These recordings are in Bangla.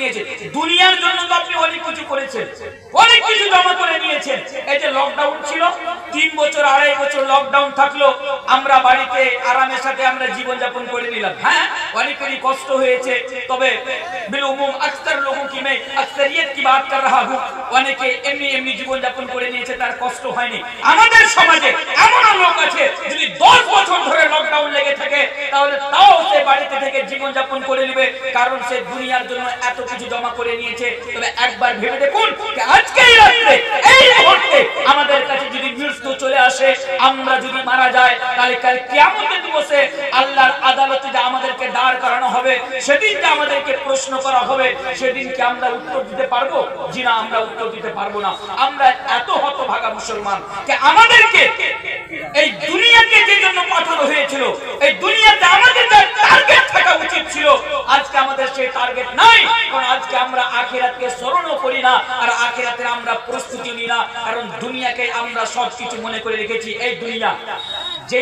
নিয়েছেন, দুনিয়ার জন্য তো আপনি অনেক কিছু করেছেন, অনেক কিছু জমা করে নিয়েছেন। এই যে লকডাউন ছিল, 3 বছর 2.5 বছর লকডাউন থাকলো, আমরা বাড়িতে আরামের সাথে আমরা জীবন যাপন করে নিলাম। হ্যাঁ, অনেকেরই কষ্ট হয়েছে, তবে বিলুমুম আকসার লোগों की मैं अक्सरियत की बात कर रहा हूं, অনেকে এমনি এমনি জীবন যাপন করে নিয়েছে, তার কষ্ট হয়নি। আমাদের সমাজে এমন লোক আছে যদি 10 বছর ধরে লকডাউন লেগে থাকে তাহলে তাও সে বাড়িতে থেকে জীবন যাপন করে নেবে, কারণ সে দুনিয়ার জন্য এত কিছু জমা করে নিয়েছে। তবে একবার ভেবে দেখুন যে আজকেই রাতে এই মুহূর্তে আমাদের কাছে যদি মৃত্যু চলে আসে, আমরা যদি মারা যাই, তাহলে কাল কিয়ামতের দিবসে আল্লাহর আদালতে যে আমাদেরকে দাঁড় করানো হবে, সেদিন যে আমাদেরকে প্রশ্ন করা হবে, সেদিন কি আমরা উত্তর দিতে পারবো? জি না, আমরা উত্তর দিতে পারবো না। আমরা এত হতভাগা মুসলমান যে আমাদেরকে এই দুনিয়াকে যে জন্য পাঠানো হয়েছিল, এই দুনিয়াতে আমাদের যে টার্গেট থাকা উচিত ছিল, আজকে আমাদের সেই টার্গেট নাই। কারণ আজকে আমরা আখিরাতকে স্মরণও করি না, আর আখিরাতের আমরা প্রস্তুতি নিই না। কারণ দুনিয়াকে আমরা সবকিছু মনে করে রেখেছি। এই দুনিয়া, যে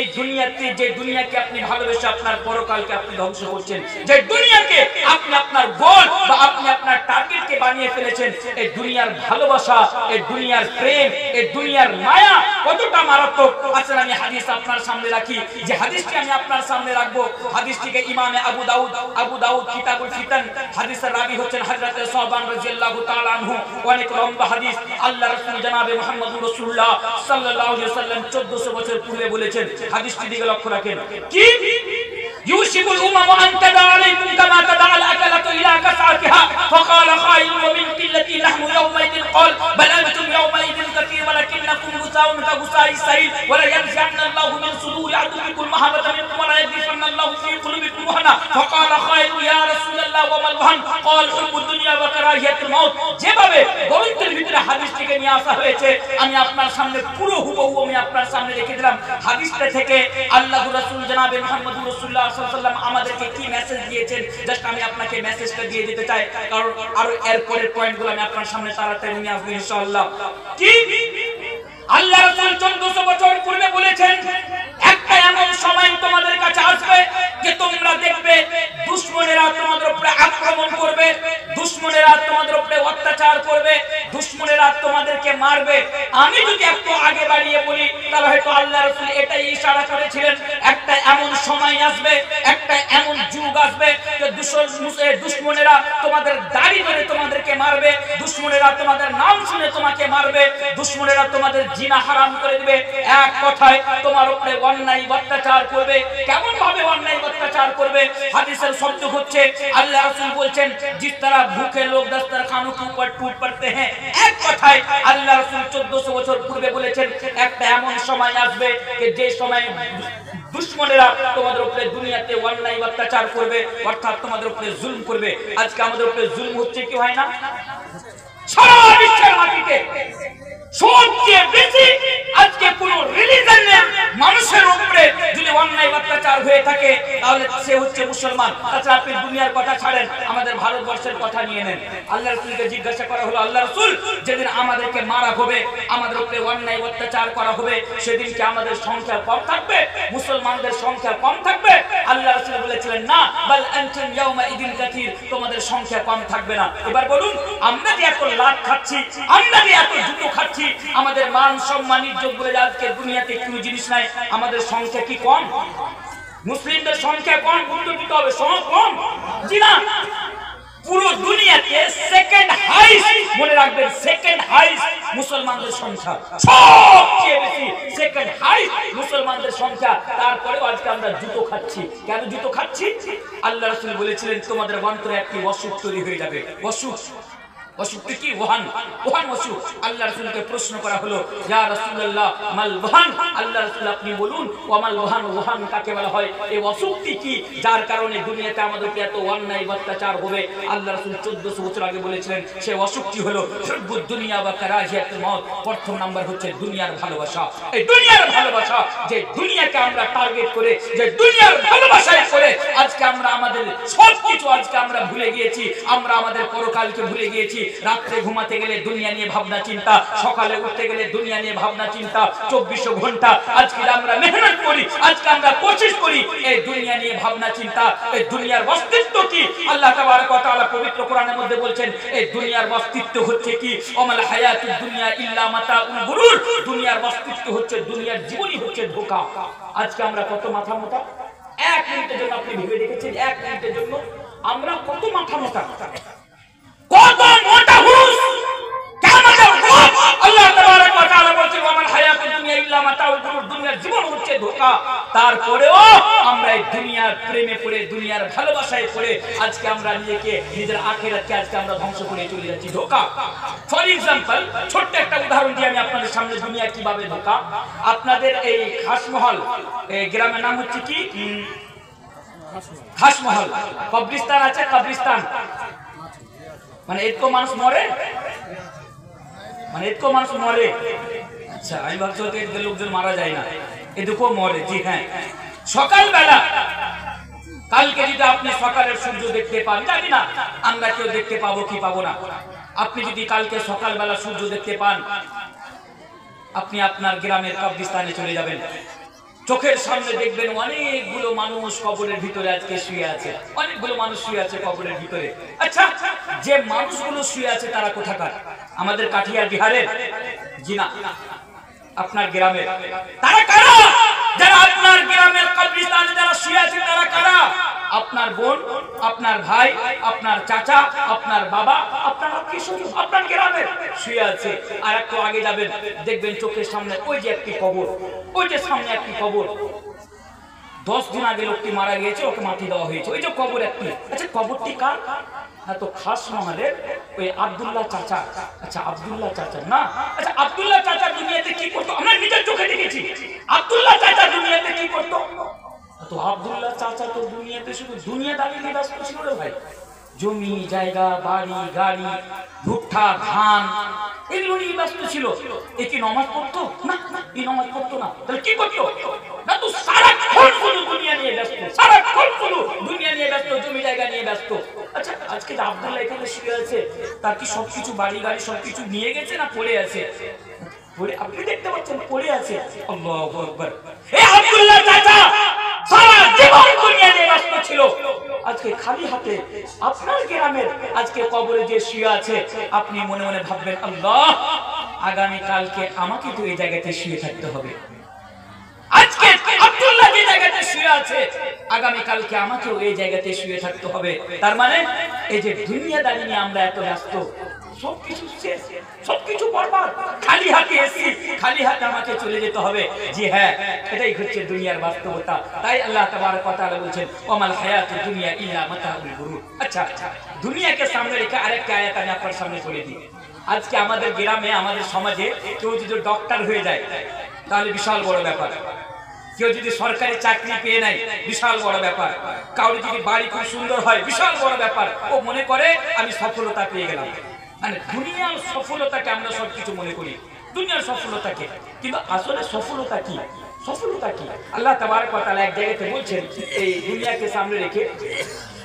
দুনিয়াকে আপনি ভালোবেসে আপনার পরকালকে আপনি ধ্বংস করছেন, যে দুনিয়াকে আপনি আপনার গোল বা আপনি আপনার টার্গেটকে বানিয়ে ফেলেছেন, এই দুনিয়ার ভালোবাসা, এই দুনিয়ার প্রেম, এই দুনিয়ার মায়া কতটা মারাত্মক। আসলে আমি হাদিস আপনার সামনে রাখি, যে হাদিসটি আমি আপনার সামনে রাখবো, হাদিসটিকে ইমামে আবু দাউদ কিতাবুল ফিতান, হাদিসের রাবী হচ্ছেন হযরত সাহবান রাদিয়াল্লাহু তাআলা আনহু। অনেক লম্বা হাদিস। আল্লাহ রাসূল জনাবে মুহাম্মদুর রাসূলুল্লাহ সাল্লাল্লাহু আলাইহি ওয়াসাল্লাম 1400 বছর পূর্বে বলেছেন। হাদিসটি দিকে লক্ষ্য রাখেন, কি ইউশিকুল উমামু আন তাদা আলাইকুম কামা তাদা আল আকালাতু ইলা কাসাতিহা ফাকালা খাইল ওয়া মিন কিল্লাতি নাহনু ইয়াওমাইদিন ক্বাল বাল আনতুম ইয়াওমাইদিন কাসীর ওয়ালাকিন্নাকুম গুসাউন কাগুসাই সাইল ওয়ালা ইয়ানজি'anna আল্লাহু মিন সুদুরি আদুবিকুম মাহাবাতান মিনকুম ওয়ালা ইয়াযিফান্না আল্লাহু ফি কুলুবিকুম ওয়াহনা ফাকালা খাইল ইয়া রাসূলুল্লাহ ওয়া মাল ওয়াহন ক্বাল হুব্বুদ দুনিয়া ওয়া কারাহিয়াতুল মাউত। যেভাবে গ্রন্থের ভিতরে হাদিসটিকে নিয়ে আসা হয়েছে, আমি আপনার সামনে পুরো হুবহু আমি আপনার সামনে রেখে দিলাম। হাদিসটা থেকে আল্লাহর রাসূল জনাবে মুহাম্মদুর রাসূলুল্লাহ সাল্লাল্লাহু আলাইহি ওয়াসাল্লাম আমাদেরকে কি মেসেজ দিয়েছেন, জাস্ট আমি আপনাকে মেসেজটা দিয়ে দিতে চাই, কারণ আরো এর পরের পয়েন্টগুলো আমি আপনার সামনে তাড়াতাড়ি নিয়ে আসবো ইনশাআল্লাহ। কি আল্লাহ রাসূল 1400 বছর পূর্বে বলেছেন, একটা এমন সময় তোমাদের কাছে আসবে যে তোমরা দেখবে দুশমনেরা তোমাদের উপরে আক্রমণ করবে, দুশমনেরা তোমাদের উপরে অত্যাচার করবে, দুশমনেরা তোমাদেরকে মারবে। আমি যদি একটু আগে বাড়িয়ে বলি তাহলে হয়তো আল্লাহ রাসূল এটাই ইশারা করেছিলেন, একটা এমন সময় আসবে, একটা এমন যুগ আসবে যে দুশমনেরা তোমাদের দাড়ি ধরে তোমাদেরকে মারবে, দুশমনেরা তোমাদের নাম শুনে তোমাকে মারবে, দুশমনেরা তোমাদের জিনা হারাম করে দিবে। এক কথায় তোমার উপরে অন্যায় অত্যাচার করবে। কেমন ভাবে অন্যায় অত্যাচার করবে? হাদিসের শব্দ হচ্ছে, আল্লাহ রাসূল বলছেন, जिस तरह भूखे लोग दस्तरखानों के ऊपर टूट पड़ते हैं। এক কথায় আল্লাহ রাসূল 1400 বছর পূর্বে বলেছেন, একটা এমন সময় আসবে যে সময় দুশমনেরা তোমাদের উপরে দুনিয়াতে অন্যায় অত্যাচার করবে, অর্থাৎ তোমাদের উপরে জুলম করবে। আজকে আমাদের উপরে জুলম হচ্ছে কি হয় না? সারা বিশ্বের মাটিতে সবচেয়ে বেশি আজকে কোন রিলিজিয়নের মানুষের উপরে যদি অন্যায় অত্যাচার হয়ে থাকে তাহলে সে হচ্ছে মুসলমান। তাছাড়া আপনি দুনিয়ার কথা ছাড়েন, আমাদের ভারতবর্ষের কথা নিয়ে নেন। আল্লাহ রাসূলকে জিজ্ঞাসা করা হলো, আল্লাহ রাসূল, যেদিন আমাদেরকে মারা হবে, আমাদের উপরে অন্যায় অত্যাচার করা হবে, সেদিন কি আমাদের সংখ্যা কম থাকবে? মুসলমানদের সংখ্যা কম থাকবে? আল্লাহ রাসূল বলেছিলেন, না, বাল আনতুম ইয়াওমাইদিন কাসীর, তোমাদের সংখ্যা কম থাকবে না। এবার বলুন, আমরা যে এত লাট খাচ্ছি, আমরা যে এত জুতো খাচ্ছি, আমাদের মান সম্মান ইজ্জত বলে আজকে দুনিয়াতে কোনো জিনিস নাই, আমাদের সংখ্যা কি কম? মুসলিমদের সংখ্যা কম, গুরুত্ব দিতে হবে, সংখ্যা কম? জি না, পুরো দুনিয়াতে সেকেন্ড হাইস্ট, মনে রাখবেন, সেকেন্ড হাইস্ট মুসলমানদের সংখ্যা, সবচেয়ে বেশি সেকেন্ড হাইস্ট মুসলমানদের সংখ্যা। তারপরেও আজকে আমরা জুতো খাচ্ছি। কেন জুতো খাচ্ছি? আল্লাহ রাসূল বলেছিলেন, তোমাদের অন্তরে একটি অসুখ তৈরি হয়ে যাবে। অসুখ, অসুখটি কি? ওহান, ওহান অসুখ। আল্লাহ রাসূলকে প্রশ্ন করা হলো, ইয়া রাসূলুল্লাহ মাল ওহান, আল্লাহ রাসূল আপনি বলুন, ওয়ামাল ওহান, ওহান কাকে বলা হয়? এই অসুখটি কি যার কারণে দুনিয়াতে আমাদেরকে এত অন্যায় অত্যাচার হবে? আল্লাহ রাসূল 1400 বছর আগে বলেছিলেন, সেই অসুখটি হলো হুব্বুদ দুনিয়া ওয়া কারাহিয়াতুল মাউত। প্রথম নাম্বার হচ্ছে দুনিয়ার ভালোবাসা। এই দুনিয়ার ভালোবাসা, যে দুনিয়াকে আমরা টার্গেট করে, যে দুনিয়ার ভালোবাসায় করে আজকে আমরা আমাদের সবকিছু আজকে আমরা ভুলে গিয়েছি, আমরা আমাদের পরকালকে ভুলে গিয়েছি। রাত্রে ঘুমাতে গেলে দুনিয়া নিয়ে ভাবনা চিন্তা, সকালে উঠতে গেলে দুনিয়া নিয়ে ভাবনা চিন্তা, 24 ঘন্টা আজকে আমরা মেহনত করি, আজকে আমরা কোশিশ করি এই দুনিয়া নিয়ে ভাবনা চিন্তা। এই দুনিয়ার অস্তিত্ব কি? আল্লাহ তাবারক ওয়া তাআলা পবিত্র কোরআনের মধ্যে বলছেন এই দুনিয়ার অস্তিত্ব হচ্ছে কি? ওমাল হায়াতুদ দুনিয়া ইল্লা মাতাউল গুরুর। দুনিয়ার অস্তিত্ব হচ্ছে, দুনিয়ার জীবনই হচ্ছে ধোঁকা। আজকে আমরা কত মাথা মোটা। 1 মিনিটের জন্য আপনি ভেবে দেখেছেন, 1 মিনিটের জন্য আমরা কত মাথা মোটা, কত মোটা হুঁশ। কিয়ামতের পর আল্লাহ তাবারক ওয়া তাআলা বলেন ওয়ামাল হায়াতুদ দুনিয়া ইল্লা মাতাউল গুরুর। দুনিয়ার জীবন হচ্ছে ধোঁকা। তারপরেও আমরা এই দুনিয়ার প্রেমে পড়ে, দুনিয়ার ভালোবাসায় পড়ে আজকে আমরা নিজেকে, নিজের আখিরাতকে আজকে আমরা ধ্বংস করে চলে যাচ্ছি। ধোঁকা। ফর এক্সাম্পল, ছোট্ট একটা উদাহরণ দিয়ে আমি আপনাদের সামনে দুনিয়া কিভাবে ধোঁকা। আপনাদের এই খাসমহল এই গ্রামের নাম হচ্ছে কি? খাসমহল। কবরিস্তান আছে, কবরিস্তান মানে এত মানুষ মরে, মানে এত মানুষ মরে। আচ্ছা, আমি ভাবছি এদের লোকজন মারা যায় না, এদিকেও মরে। জি হ্যাঁ, সকালবেলা কালকে যদি আপনি সকালের সূর্য দেখতে পান, জানি না আমরা কেউ দেখতে পাবো কি পাবো না, আপনি যদি কালকে সকালবেলা সূর্য দেখতে পান, আপনি আপনার গ্রামের কবরস্থানে চলে যাবেন। চোখের সামনে দেখবেন অনেকগুলো মানুষ কবরের ভিতরে আজকে শুয়ে আছে, অনেকগুলো মানুষ শুয়ে আছে কবরের ভিতরে। আচ্ছা, যে মানুষগুলো শুয়ে আছে তারা কোথাকার? আমাদের কাঠিয়ার বিহারের? জি না, আপনার গ্রামের। তারা কারা? যারা আপনার গ্রামের কবরস্থানে যারা শুয়ে আছে তারা কারা? আপনার বোন, আপনার ভাই, আপনার চাচা, আপনার বাবা, আপনার আত্মীয়-স্বজন আপনার গ্রামের শুয়ে আছে। আর একটু আগে যাবেন, দেখবেন চোখের সামনে ওই যে একটি কবর, ওই যে সামনে একটি কবর। 10 দিন আগে লোকটি মারা গিয়েছে, ওকে মাটি দেওয়া হয়েছে, ওই যে কবর একটি। আচ্ছা, কবরটি কার? না তো খাসমহলের ওই আব্দুল্লাহ চাচা। আচ্ছা, আব্দুল্লাহ চাচা না? আচ্ছা, আব্দুল্লাহ চাচা দুনিয়াতে কি করতো? আমরা নিজের চোখে দেখেছি। আব্দুল্লাহ চাচা দুনিয়াতে কি করতো? তো আব্দুল্লাহ চাচা তো দুনিয়াতে শুধু দুনিয়াদারি নিয়ে ব্যস্ত ছিল রে ভাই। জমি জায়গা, বাড়ি গাড়ি, ভুট্টা ধান, এগুলো নিয়ে ব্যস্ত ছিল। এ কি নামাজ পড়তো? না, এই নামাজ পড়তো না। তাহলে কি করতো? না তো সারাক্ষণ শুধু দুনিয়া নিয়ে ব্যস্ত, সারাক্ষণ শুধু দুনিয়া নিয়ে ব্যস্ত, জমি জায়গা নিয়ে ব্যস্ত। আচ্ছা, আজকে যে আব্দুল্লাহ এখানে শুয়ে আছে, তার কি সবকিছু বাড়ি গাড়ি সবকিছু নিয়ে গেছে না পড়ে আছে? আপনি দেখতে পাচ্ছেন পড়ে আছে। আল্লাহু আকবার। এই আব্দুল্লাহ চাচা সারা জীবন দুনিয়া নিয়ে ব্যস্ত ছিল, আজকে খালি হাতে আপনার গ্রামের আজকে কবরে যে শুয়ে আছে, আপনি মনে মনে ভাববেন আল্লাহ, আগামী কালকে আমাকে তো এই জায়গাতে শুয়ে থাকতে হবে। আজকে আব্দুল্লাহ যে জায়গাতে শুয়ে আছে, আগামী কালকে আমাকেও এই জায়গাতে শুয়ে থাকতে হবে। তার মানে এই যে দুনিয়াদারি নিয়ে আমরা এত ব্যস্ত, সবকিছু শেষ, সবকিছু বরবাদ, খালি হাতে এসেছি, খালি হাতে আমাকে চলে যেতে হবে। জি হ্যাঁ, এটাই হচ্ছে দুনিয়ার বাস্তবতা। তাই আল্লাহ তাবারক ওয়া তাআলা বলেছেন ওয়ামাল হায়াতুদ দুনিয়া ইল্লা মাতাউল গুরুর। আচ্ছা, দুনিয়াকে সামনে রেখে আরেকটা আয়াত আমি আপনার সামনে বলে দিই। আজকে আমাদের গ্রামে, আমাদের সমাজে কেউ যদি ডক্টর হয়ে যায় তাহলে বিশাল বড় ব্যাপার। কেউ যদি সরকারি চাকরি পেয়ে নেয় বিশাল বড় ব্যাপার। কাউরি যদি বাড়ি খুব সুন্দর হয় বিশাল বড় ব্যাপার। ও মনে করে আমি সফলতা পেয়ে গেলাম। মানে দুনিয়ার সফলতাকে আমরা সবকিছু মনে করি, দুনিয়ার সফলতাকে, কিন্তু আসলে সফলতা কি? সফলতা কি? আল্লাহ তাবারক ওয়া তাআলা এক জায়গাতে বলছেন এই দুনিয়াকে সামনে রেখে,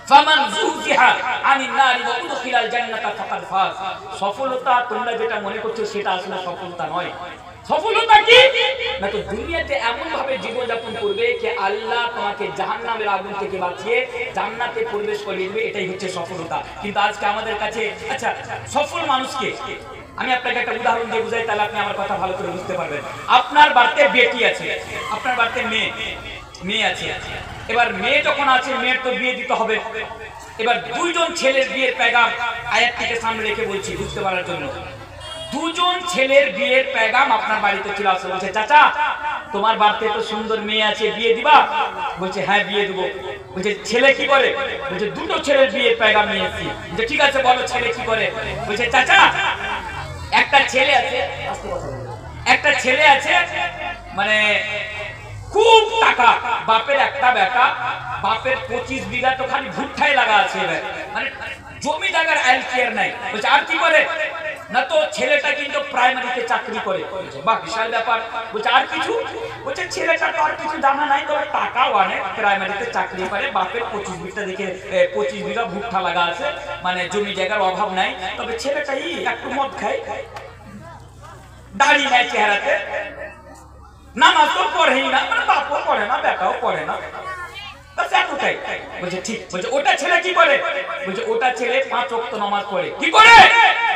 ফামান যুহজিহা আনিন নারি ওয়া উদখিলাল জান্নাতা ফাকাদ ফাজ। সফলতা তোমরা যেটা মনে করছো সেটা আসলে সফলতা নয়। সফলতা কি? না তো দুনিয়াতে এমন ভাবে জীবন যাপন করবে যে আল্লাহ তোমাকে জাহান্নামের আগুন থেকে বাঁচিয়ে জান্নাতে প্রবেশ করিয়ে দিবে, এটাই হচ্ছে সফলতা। কিন্তু আজকে আমাদের কাছে, আচ্ছা, সফল মানুষকে আমি আপনাকে একটা উদাহরণ দিয়ে বুঝাই, তাহলে আপনি আমার কথা ভালো করে বুঝতে পারবেন। আপনার বাড়িতে বেটি আছে, আপনার বাড়িতে মেয়ে আছে। এবার মেয়ে যখন আছে, মেয়ের তো বিয়ে দিতে হবে। এবার দুইজন ছেলের বিয়ের পেগাম আয়াতটিকে সামনে রেখে বলছি বুঝতে পারার জন্য। দুজন ছেলের বিয়ের পেগাম আপনার বাড়িতে চলে আসে। বলছে চাচা, তোমার বাড়িতে তো সুন্দর মেয়ে আছে, বিয়ে দিবা? বলছে হ্যাঁ বিয়ে দেবো। বলছে ছেলে কি করে? বলছে দুটো ছেলের বিয়ের পেগাম নিয়ে এসেছি। বলছে ঠিক আছে বলো ছেলে কি করে? বলছে চাচা, একটা ছেলে আছে, একটা ছেলে আছে, মানে খুব টাকা, বাপের একটা বেটা, বাপের 25 বিঘা তো খালি ভুট্টায় লাগা আছে, মানে জমি জায়গার আইল কেয়ার নাই। বলছে আর কি করে? না তো ছেলেটা কিন্তু প্রাইমারিতে চাকরি করে। বাহ, বিশাল ব্যাপার। বলছে আর কিছু? বলছে ছেলেটা তো আর কিছু জানা নাই, তবে টাকাও আনে, প্রাইমারিতে চাকরি করে, বাপের 25 বিঘা দিকে 25 বিঘা ভুট্টা লাগা আছে, মানে জমি জায়গার অভাব নাই, তবে ছেলেটাই একটু মদ খায়, দাড়ি নাই চেহারাতে, নামাজ তো পড়েই না, মানে বাপও পড়ে না, বেটাও পড়ে না, এতটাই। বলছে ঠিক। বলছে ওটা ছেলে কি করে? বলছে ওটা ছেলে 5 ওয়াক্ত নামাজ পড়ে। কি করে?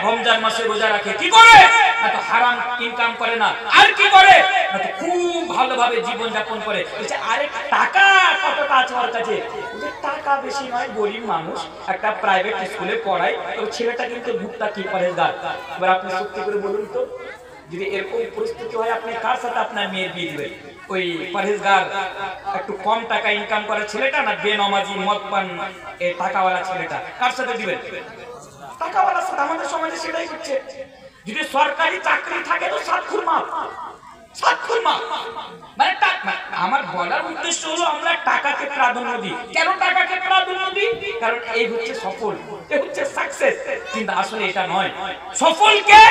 রমজান মাসে রোজা রাখে। কি করে? না তো হারাম ইনকাম করে না। আর কি করে? না তো খুব ভালোভাবে জীবন যাপন করে। বলছে আরে টাকা কতটা আছে ওর কাছে? বলছে টাকা বেশি নয়, গরিব মানুষ, একটা প্রাইভেট স্কুলে পড়ায়, তো ছেলেটা কিন্তু ভুট্টা কি পরেশগার। এবার আপনি সত্যি করে বলুন তো, যদি এরকম পরিস্থিতি হয়, আপনি কার সাথে আপনার মেয়ের বিয়ে দিবেন? ওই পরেশগার একটু কম টাকা ইনকাম করে ছেলেটা, না বেনামাজি মদ পান টাকাওয়ালা ছেলেটা, কার সাথে দিবেন? টাকাওয়ালার সাথে। আমাদের সমাজে সেটাই হচ্ছে। যদি সরকারি চাকরি থাকে তো সাতক্ষুর মাপ, সাতক্ষুর মাপ। মানে আমার বলার উদ্দেশ্য হলো আমরা টাকাকে প্রাধান্য দিই। কেন টাকাকে প্রাধান্য দিই? কারণ এই হচ্ছে সফল, এই হচ্ছে সাকসেস। কিন্তু আসলে এটা নয়। সফলকে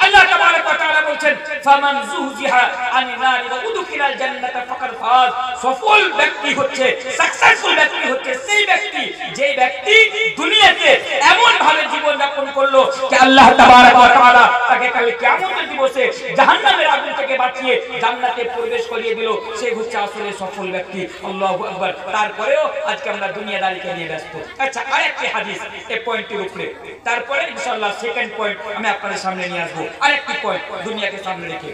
আল্লাহ তাবারক ওয়া তাআলা বলছেন ফামান যুহজিহা আনিন নারি ওয়া উদখিলাল জান্নাতা ফাকাদ ফাজ। সফল ব্যক্তি হচ্ছে, সাকসেসফুল ব্যক্তি হচ্ছে সেই ব্যক্তি যে ব্যক্তি দুনিয়াতে এমন ভাবে জীবন যাপন করলো যে আল্লাহ তাবারক ওয়া তাআলা তাকে কাল কিয়ামতের দিবসে জাহান্নামের আগুন থেকে বাঁচিয়ে জান্নাতে প্রবেশ করিয়ে দিল। সে হচ্ছে আসলে সফল ব্যক্তি। আল্লাহু আকবার। তারপরেও আজকে আমরা দুনিয়াদারিকে নিয়ে ব্যস্ত। আচ্ছা, আরেকটি হাদিস এই পয়েন্টের উপরে, তারপরে ইনশাআল্লাহ সেকেন্ড পয়েন্ট আমি আপনাদের সামনে নিয়ে আসবো। আরেকটি পয়েন্ট দুনিয়াকে সামনে রেখে,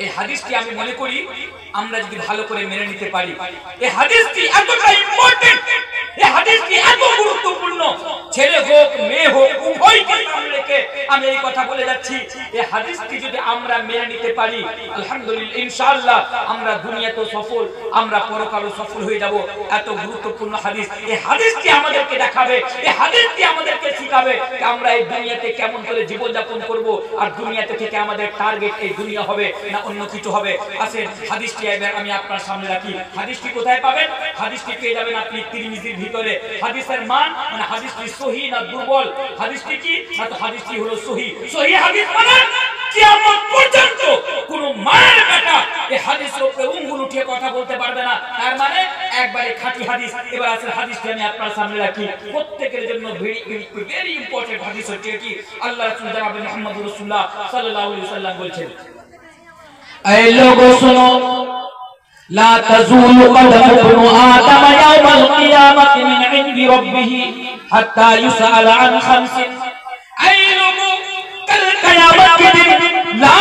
এই হাদিসটি আমি মনে করি আমরা যদি ভালো করে মেনে নিতে পারি, এই হাদিসটি এতটা ইম্পর্টেন্ট, এই হাদিসটি এত গুরুত্বপূর্ণ, ছেলে হোক মেয়ে হোক উভয়কে সামনে রেখে আমি এই কথা বলে যাচ্ছি। এই হাদিসটি যদি আমরা মেনে নিতে পারি, আলহামদুলিল্লাহ, ইনশাআল্লাহ আমরা দুনিয়াতেও সফল, আমরা পরকালেও সফল হয়ে যাব। এত গুরুত্বপূর্ণ হাদিস। এই হাদিসটি আমাদেরকে দেখাবে, এই হাদিসটি আমাদেরকে শিখাবে যে আমরা এই দুনিয়াতে কেমন করে জীবন যাপন করব, আর দুনিয়াতে থেকে আমাদের টার্গেট এই দুনিয়া হবে না অন্য কিছু হবে। আসেন হাদিসটি আমি আপনার সামনে রাখি। হাদিসটি কোথায় পাবেন? হাদিসটি পেয়ে যাবেন আপনি তিরমিজির ভিতরে। হাদিসের মান মানে হাদিসটি সহিহ না দুর্বল? হাদিসটি কি? না তো হাদিসটি হলো সহিহ। সহিহ হাদিস মানে কিয়ামত পর্যন্ত কোন মায়ের বেটা এই হাদিসের উপরে উঙ্গুল উঠিয়ে কথা বলতে পারবে না। তার মানে একবারে খাঁটি হাদিস। এবার আসেন হাদিসটি আমি আপনার সামনে রাখি। প্রত্যেকের জন্য ভেরি ইম্পর্টেন্ট হাদিস হচ্ছে এটি। আল্লাহ রাসূল জনাব মুহাম্মদুর রাসূলুল্লাহ সাল্লাল্লাহু আলাইহি ওয়াসাল্লাম বলছেন, ऐ लोगों सुनो, ला तज़ूलु क़दम इब्न आदम यौमल क़ियामति मिन इंदि रब्बिही हत्ता युसअल अन खमसिन। ऐ लोगों, कल क़यामत के दिन ला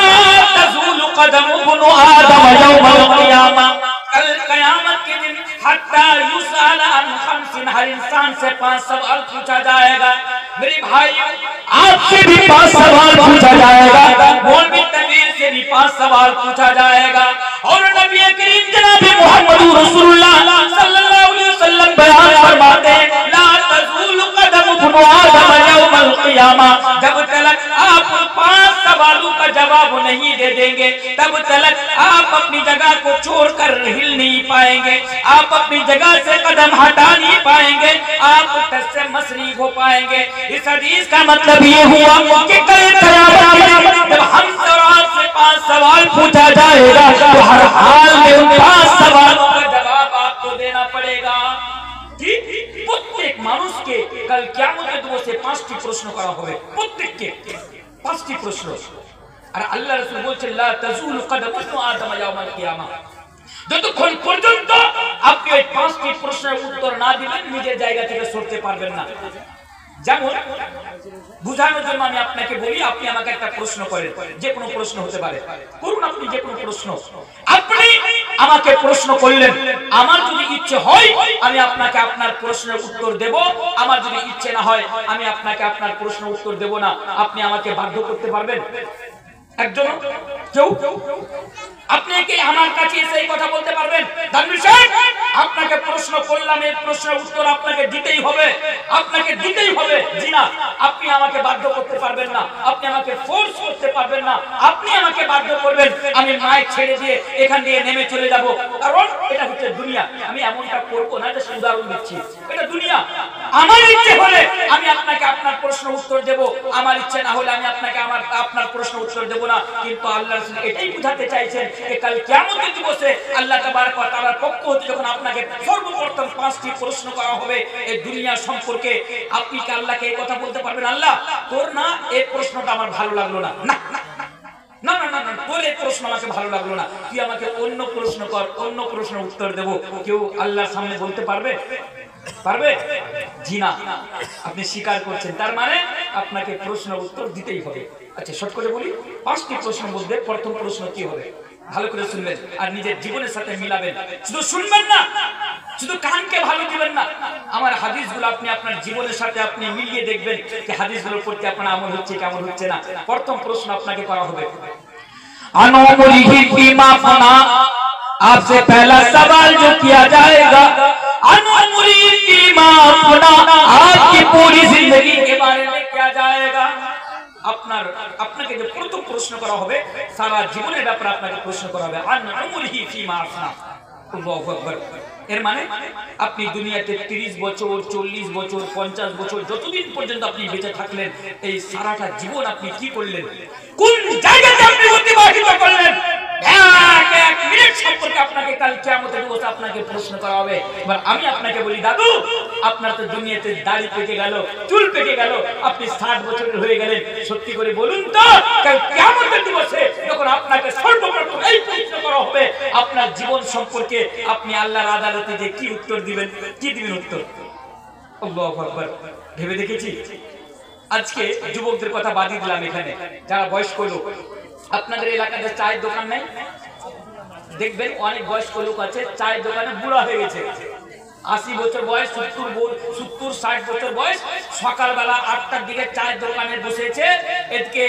तज़ूलु क़दम इब्न आदम यौमल क़ियामा, कल क़यामत के दिन हत्ता युसअल अन खमसिन, हर इंसान से 5 सवाल पूछा जाएगा। मेरे भाई, आपसे भी 5 सवाल पूछा जाएगा, मौलवी तमीर से भी 5 सवाल पूछा जाएगा। और नबी करीम जनाब मुहम्मदुर रसूलुल्लाह सल्लल्लाहु अलैहि वसल्लम बयान फरमाते हैं, ला तज़ूलु क़दम इब्न आदम यौमल क़ियामा, जब तक आप 5 सवालों का जवाब नहीं दे देंगे तब तक आप अपनी जगह को छोड़कर हिल नहीं पाएंगे, आप अपनी जगह से कदम हटा नहीं पाएंगे, आप टस से मस नहीं हो पाएंगे। इस हदीस का मतलब ये हुआ कि कल क़यामत के दिन जब हम से 5 सवाल पूछा जाएगा तो हर हाल में उन 5 सवालों का जवाब आपको देना पड़ेगा। প্রত্যেক মানুষকে কাল কিয়ামতের দিবসে 5টি প্রশ্ন করা হবে, প্রত্যেককে 5টি প্রশ্ন। আর আল্লাহ রাসূল বলেছেন, লা তাযুলু কদমু আদম ইয়াউমাল কিয়ামা, যতক্ষণ পর্যন্ত আপনি এই 5টি প্রশ্নের উত্তর না দিবেন নিজের জায়গা থেকে সরতে পারবেন না। যেমন বুঝানোর জন্য আমি আপনাকে বলি, আপনি আমাকে একটা প্রশ্ন করেন, যে কোনো প্রশ্ন হতে পারে, করুন আপনি যে কোনো প্রশ্ন। আপনি আমাকে প্রশ্ন করলেন, আমার যদি ইচ্ছে হয় আমি আপনাকে আপনার প্রশ্নের উত্তর দেব, আমার যদি ইচ্ছে না হয় আমি আপনাকে আপনার প্রশ্নের উত্তর দেব না। আপনি আমাকে বাধ্য করতে পারবেন? একজন কেউ আপনি কি আমার কাছে এসে এই কথা বলতে পারবেন, দানবীর সাহেব আপনাকে প্রশ্ন করলাম, এই প্রশ্নের উত্তর আপনাকে দিতেই হবে, আপনাকে দিতেই হবে? জি না, আপনি আমাকে বাধ্য করতে পারবেন না, আপনি আমাকে ফোর্স করতে পারবেন না। আপনি আমাকে বাধ্য করবেন আমি মাইক ছেড়ে দিয়ে এখান দিয়ে নেমে চলে যাব, কারণ এটা হচ্ছে দুনিয়া। আমি এমনটা করব না, যে উদাহরণ দিচ্ছি, এটা দুনিয়া। আমার ইচ্ছে হলে আমি আপনাকে আপনার প্রশ্ন উত্তর দেব, আমার ইচ্ছে না হলে আমি আপনাকে আপনার প্রশ্ন উত্তর দেব না। কিন্তু আল্লাহ রাসূল এটাই বুঝাতে চাইছেন যে কাল কিয়ামতের দিবসে আল্লাহ তাবারক ওয়া তাআলার পক্ষ হতে যখন আপনাকে সর্বপ্রথম 5টি প্রশ্ন করা হবে এই দুনিয়া সম্পর্কে, আপনি কি আল্লাহকে এই কথা বলতে পারবেন, আল্লাহ তোর না এই প্রশ্নটা আমার ভালো লাগলো না, না না না না না, তোর এই প্রশ্ন আমাকে ভালো লাগলো না, তুই আমাকে অন্য প্রশ্ন কর, অন্য প্রশ্নের উত্তর দেব। কেউ আল্লাহর সামনে বলতে পারবে? পারবে? জি না। আপনি স্বীকার করছেন, তার মানে আপনাকে প্রশ্ন উত্তর দিতেই হবে। আচ্ছা শর্ট করে বলি, 5টি প্রশ্ন বলতে প্রথম প্রশ্ন কি হবে, ভালো করে শুনবেন আর নিজের জীবনের সাথে মিলাবেন। শুধু শুনবেন না, শুধু কানকে ভালো দিবেন না, আমার হাদিসগুলো আপনি আপনার জীবনের সাথে আপনি মিলিয়ে দেখবেন যে হাদিসগুলোর প্রতি আপনার আমল হচ্ছে কেমন হচ্ছে না। প্রথম প্রশ্ন আপনাকে করা হবে, आपसे पहला सवाल जो किया जाएगा, आपकी पूरी जिंदगी के बारे में किया जाएगा। আপনাকে যে প্রথম প্রশ্ন করা হবে সারা জীবনের ব্যাপারে আপনাকে প্রশ্ন করা হবে, আল্লাহু আকবার। এর মানে আপনি দুনিয়াতে 30 বছর 40 বছর 50 বছর যতদিন পর্যন্ত আপনি বেঁচে থাকলেন, এই সারাটা জীবন আপনি কি করলেন, কোন জায়গাতে আপনি অতিবাহিত করলেন, এক এক মিনিট সম্পর্কে আপনাকে কাল কিয়ামতের দিবসে আপনাকে প্রশ্ন করা হবে। এবার আমি আপনাকে বলি, দাদু আপনার তো দুনিয়াতে দাড়ি পেকে গেল, চুল পেকে গেল, আপনি 60 বছরের হয়ে গেলেন, সত্যি করে বলুন তো কাল কিয়ামতের দিবসে যখন আপনাকে সর্বপ্রথম এই প্রশ্ন করা হবে আপনার জীবন সম্পর্কে, আপনি আল্লাহর আদালতে যে কি উত্তর দিবেন, কি দিবেন উত্তর? আল্লাহু আকবার। ভেবে দেখেছি? আজকে যুবকদের কথা বাদই দিলাম, এখানে যারা বয়স্ক লোক, আপনাদের এলাকাতে চায়ের দোকান নেই? দেখবেন অনেক বয়স্ক লোক আছে চায়ের দোকানে বুড়া হয়ে গেছে, 80 বছর বয়স, 70 60 বছর বয়স, সকালবেলা 8টার দিকে চায়ের দোকানে বসেছে, এদিকে